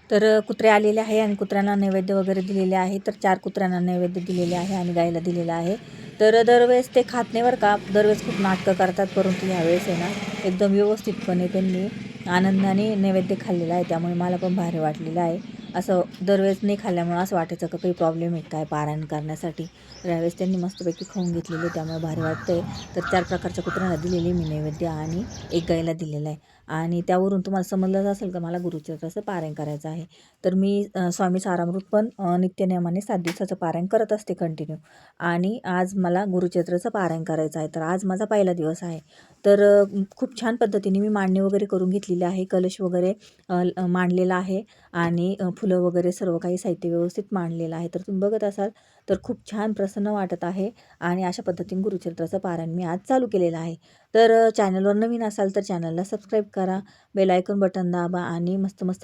तर कुत्रे आलेले आहे आणि कुत्र्यांना नैवेद्य वगैरे दिलेले आहे. तर 4 कुत्र्यांना नैवेद्य दिलेले आहे आणि गाईला दिलेला आहे. तर दरवेळेस ते खात नाही बरं का. दरवेळेस खूप नाटकं करतात, परंतु ह्यावेळेस आहे ना एकदम व्यवस्थितपणे त्यांनी आनंदाने नैवेद्य खाल्लेला आहे. त्यामुळे मला पण भारी वाटलेलं आहे. असं दरवेळेस नाही खाल्ल्यामुळं असं वाटायचं का काही प्रॉब्लेम आहे काय पारायण करण्यासाठी. तर यावेळेस त्यांनी मस्तपैकी खाऊन घेतलेले, त्यामुळे भारी वाटतंय. तर 4 प्रकारच्या कुत्र्यांना दिलेली मी नैवेद्य आणि 1 गाईला दिलेला आहे. आणि त्यावरून तुम्हाला समजलंच असेल का मला गुरुचरित्राचं पारायण करायचं आहे. तर मी स्वामी सारामृत पण नित्यनेमाने 7 दिवसाचं पारायण करत असते कंटिन्यू. आणि आज मला गुरुचरित्राचं पारायण करायचं आहे. तर आज माझा पहिला दिवस आहे. तर खूप छान पद्धतीने मी मांडणी वगैरे करून घेतलेली आहे. कलश वगैरे मांडलेला आहे आणि फुलं वगैरे सर्व काही साहित्य व्यवस्थित मांडलेलं आहे. तर तुम्ही बघत असाल तर खूप छान प्रसन्न वाटत आहे आणि अशा पद्धतीने गुरुचरित्राचं पारायण मी आज चालू केलेलं आहे. तर चॅनलवर नवीन असाल तर चॅनलला सबस्क्राईब करा, बेल आयकॉन बटन दाबा आणि मस्त मस्त